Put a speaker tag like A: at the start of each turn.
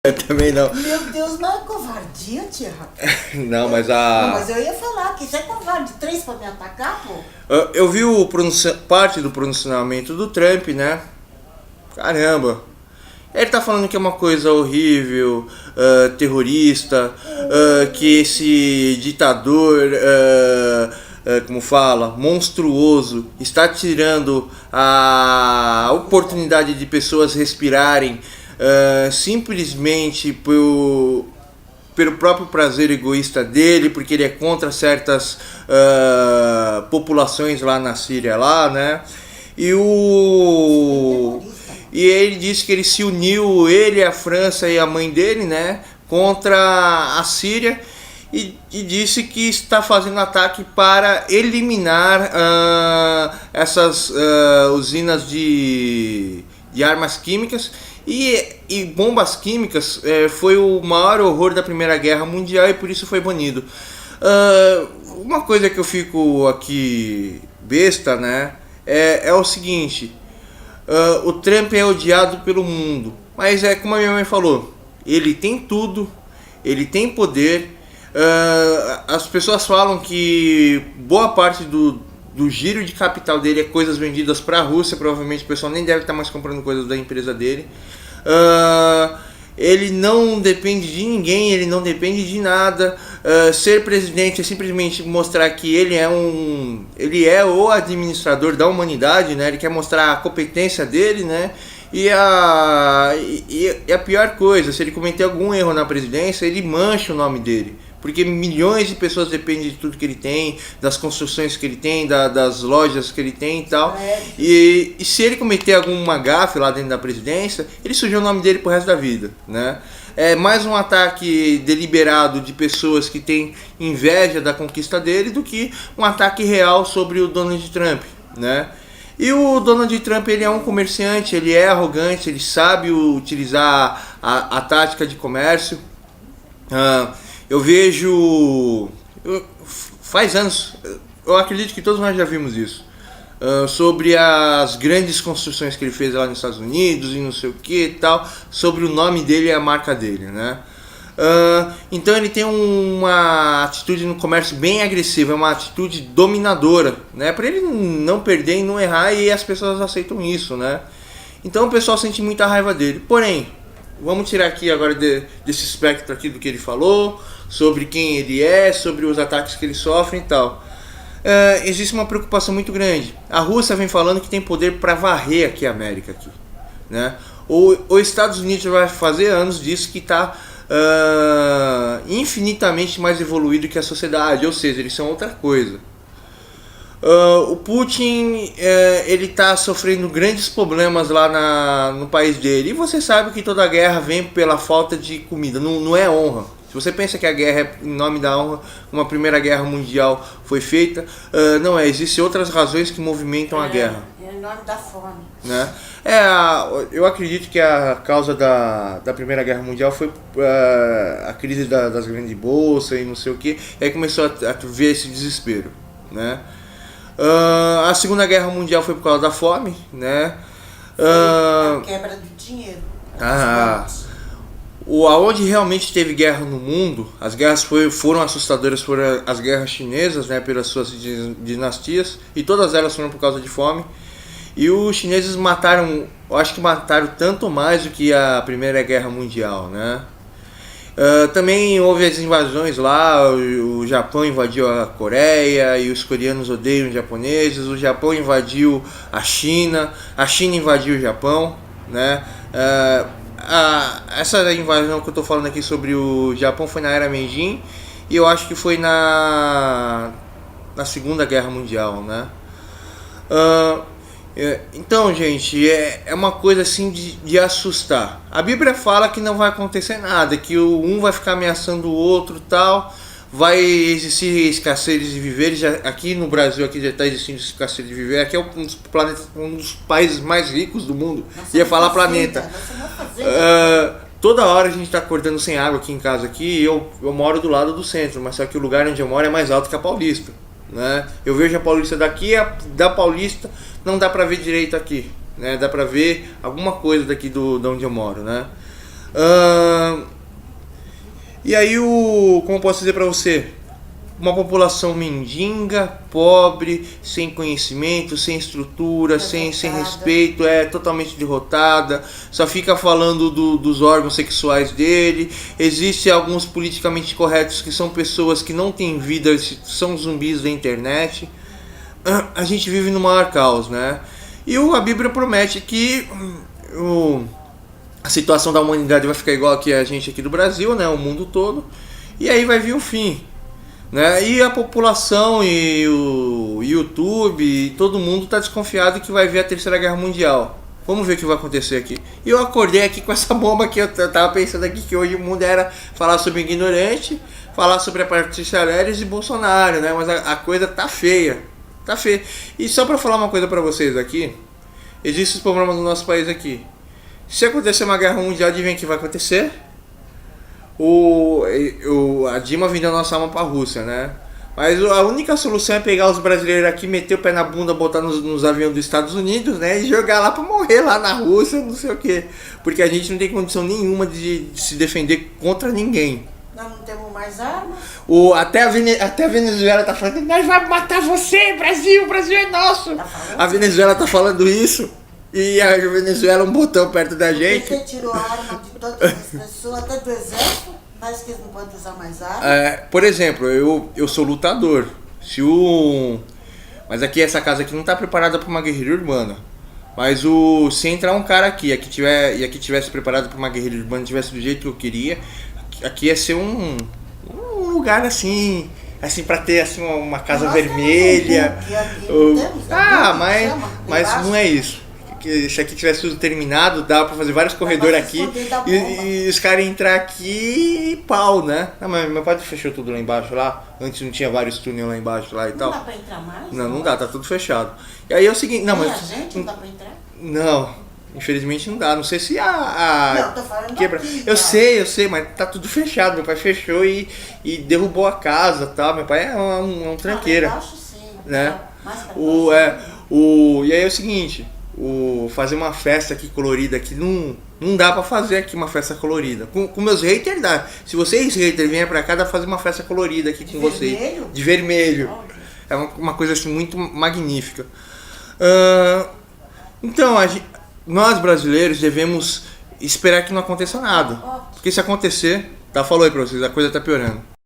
A: Eu também não.
B: Meu Deus, não é covardia, tia?
A: Não, mas
B: Não, mas eu ia falar que isso é covarde. 3 pra me atacar, pô?
A: Eu vi parte do pronunciamento do Trump, né? Caramba. Ele tá falando que é uma coisa horrível, terrorista, que esse ditador, como fala, monstruoso, está tirando a oportunidade de pessoas respirarem simplesmente pelo próprio prazer egoísta dele, porque ele é contra certas populações lá na Síria, lá, né? E ele disse que ele se uniu, ele, a França e a mãe dele, né, contra a Síria, e disse que está fazendo ataque para eliminar essas usinas de armas químicas e bombas químicas. Foi o maior horror da Primeira Guerra Mundial e por isso foi banido. Uma coisa que eu fico aqui besta, né, é o seguinte: o Trump é odiado pelo mundo, mas é como a minha mãe falou, ele tem tudo, ele tem poder. As pessoas falam que boa parte do giro de capital dele é coisas vendidas para a Rússia. Provavelmente o pessoal nem deve estar mais comprando coisas da empresa dele. Ele não depende de ninguém, ele não depende de nada. Ser presidente é simplesmente mostrar que ele é o administrador da humanidade, né? Ele quer mostrar a competência dele, né? E a pior coisa, se ele cometer algum erro na presidência, ele mancha o nome dele, porque milhões de pessoas dependem de tudo que ele tem, das construções que ele tem, das lojas que ele tem e tal. E se ele cometer alguma gafe lá dentro da presidência, ele sujou o nome dele pro resto da vida, né? É mais um ataque deliberado de pessoas que têm inveja da conquista dele do que um ataque real sobre o Donald Trump, né? E o Donald Trump, ele é um comerciante, ele é arrogante, ele sabe utilizar a tática de comércio. Eu vejo, faz anos, eu acredito que todos nós já vimos isso, sobre as grandes construções que ele fez lá nos Estados Unidos e não sei o que e tal, sobre o nome dele e a marca dele, né? Então ele tem uma atitude no comércio bem agressiva, é uma atitude dominadora, né? Para ele não perder e não errar, e as pessoas aceitam isso, né? Então o pessoal sente muita raiva dele. Porém, vamos tirar aqui agora desse espectro aqui do que ele falou, sobre quem ele é, sobre os ataques que ele sofre e tal. Existe uma preocupação muito grande. A Rússia vem falando que tem poder para varrer aqui a América, aqui, né? Os Estados Unidos vai fazer anos disso, que está infinitamente mais evoluído que a sociedade, ou seja, eles são outra coisa. O Putin, ele está sofrendo grandes problemas lá no país dele, e você sabe que toda guerra vem pela falta de comida, não é honra. Se você pensa que a guerra é em nome da honra, uma Primeira Guerra Mundial foi feita, não é, existem outras razões que movimentam a guerra.
B: É em nome da fome,
A: né? Eu acredito que a causa da Primeira Guerra Mundial foi a crise das grandes bolsas e não sei o que, e aí começou a ver esse desespero, né? A Segunda Guerra Mundial foi por causa da fome, né?
B: a quebra do dinheiro.
A: Aonde realmente teve guerra no mundo, as guerras foram assustadoras, foram as guerras chinesas, né, pelas suas dinastias, e todas elas foram por causa de fome. E os chineses mataram, eu acho que mataram tanto mais do que a Primeira Guerra Mundial, né? Também houve as invasões lá, o Japão invadiu a Coreia e os coreanos odeiam os japoneses, o Japão invadiu a China invadiu o Japão, né? Essa invasão que eu estou falando aqui sobre o Japão foi na era Meiji, e eu acho que foi na Segunda Guerra Mundial, né? Então, gente, é uma coisa assim de assustar. A Bíblia fala que não vai acontecer nada, que um vai ficar ameaçando o outro, tal, vai existir escassez de víveres. Aqui no Brasil aqui já está existindo escassez de víveres. Aqui é um dos países mais ricos do mundo. Ia falar planeta. Toda hora a gente está acordando sem água aqui em casa. Aqui eu moro do lado do centro, mas só que o lugar onde eu moro é mais alto que a Paulista, né? Eu vejo a Paulista daqui, da Paulista não dá pra ver direito aqui, né? Dá pra ver alguma coisa daqui de onde eu moro, né? E aí como eu posso dizer pra você? Uma população mendiga, pobre, sem conhecimento, sem estrutura, sem respeito, totalmente derrotada, só fica falando dos órgãos sexuais dele. Existem alguns politicamente corretos que são pessoas que não têm vida, são zumbis da internet. A gente vive no maior caos, né? E a Bíblia promete que a situação da humanidade vai ficar igual aqui a gente aqui do Brasil, né? O mundo todo. E aí vai vir o fim. Né? E a população e o YouTube e todo mundo está desconfiado que vai vir a Terceira Guerra Mundial. Vamos ver o que vai acontecer aqui. E eu acordei aqui com essa bomba que eu tava pensando aqui, que hoje o mundo era falar sobre ignorante, falar sobre a Patrícia Leles e Bolsonaro, né? Mas a coisa tá feia. Tá feia. E só para falar uma coisa para vocês aqui, existe esse problema no nosso país aqui. Se acontecer uma guerra mundial, adivinha o que vai acontecer? A Dilma vendeu nossa alma pra Rússia, né? Mas a única solução é pegar os brasileiros aqui, meter o pé na bunda, botar nos aviões dos Estados Unidos, né? E jogar lá pra morrer lá na Rússia, não sei o quê. Porque a gente não tem condição nenhuma de se defender contra ninguém.
B: Nós não temos mais armas.
A: Até a Venezuela tá falando, nós vamos matar você, Brasil, o Brasil é nosso.
B: Tá falando?
A: A Venezuela tá falando isso. E a Venezuela é um botão perto da gente.
B: Você tirou a arma de todas as pessoas, até do exército, mas que eles não podem usar mais arma.
A: Por exemplo, eu sou lutador. Mas aqui essa casa aqui não tá preparada para uma guerrilha urbana. Mas se entrar um cara aqui, aqui tivesse preparado para uma guerrilha urbana, tivesse do jeito que eu queria, aqui ia ser um lugar assim para ter assim uma casa vermelha. Mas não é isso. Se aqui tivesse tudo terminado, dava pra fazer vários corredores aqui e os caras entrar aqui e pau, né? Não, mas meu pai fechou tudo lá embaixo lá. Antes não tinha vários túneis lá embaixo lá e tal.
B: Não dá pra entrar mais?
A: Não dá, tá tudo fechado. E aí é o seguinte, não,
B: E
A: mas.
B: a gente não dá pra entrar?
A: Não, infelizmente não dá. Não sei se
B: Não, tô falando
A: quebra.
B: daqui,
A: Eu
B: tá?
A: sei, mas tá tudo fechado. Meu pai fechou e derrubou a casa e tal. Meu pai é um tranqueira.
B: Eu acho sim.
A: Né?
B: Mais pra
A: E aí é o seguinte. Fazer uma festa aqui colorida aqui não dá pra fazer aqui uma festa colorida. Com meus haters dá. Se vocês haters vêm pra cá, dá pra fazer uma festa colorida aqui com vocês.
B: Vermelho?
A: De vermelho. É uma coisa assim muito magnífica. Então, nós brasileiros devemos esperar que não aconteça nada. Porque se acontecer, falou aí pra vocês, a coisa tá piorando.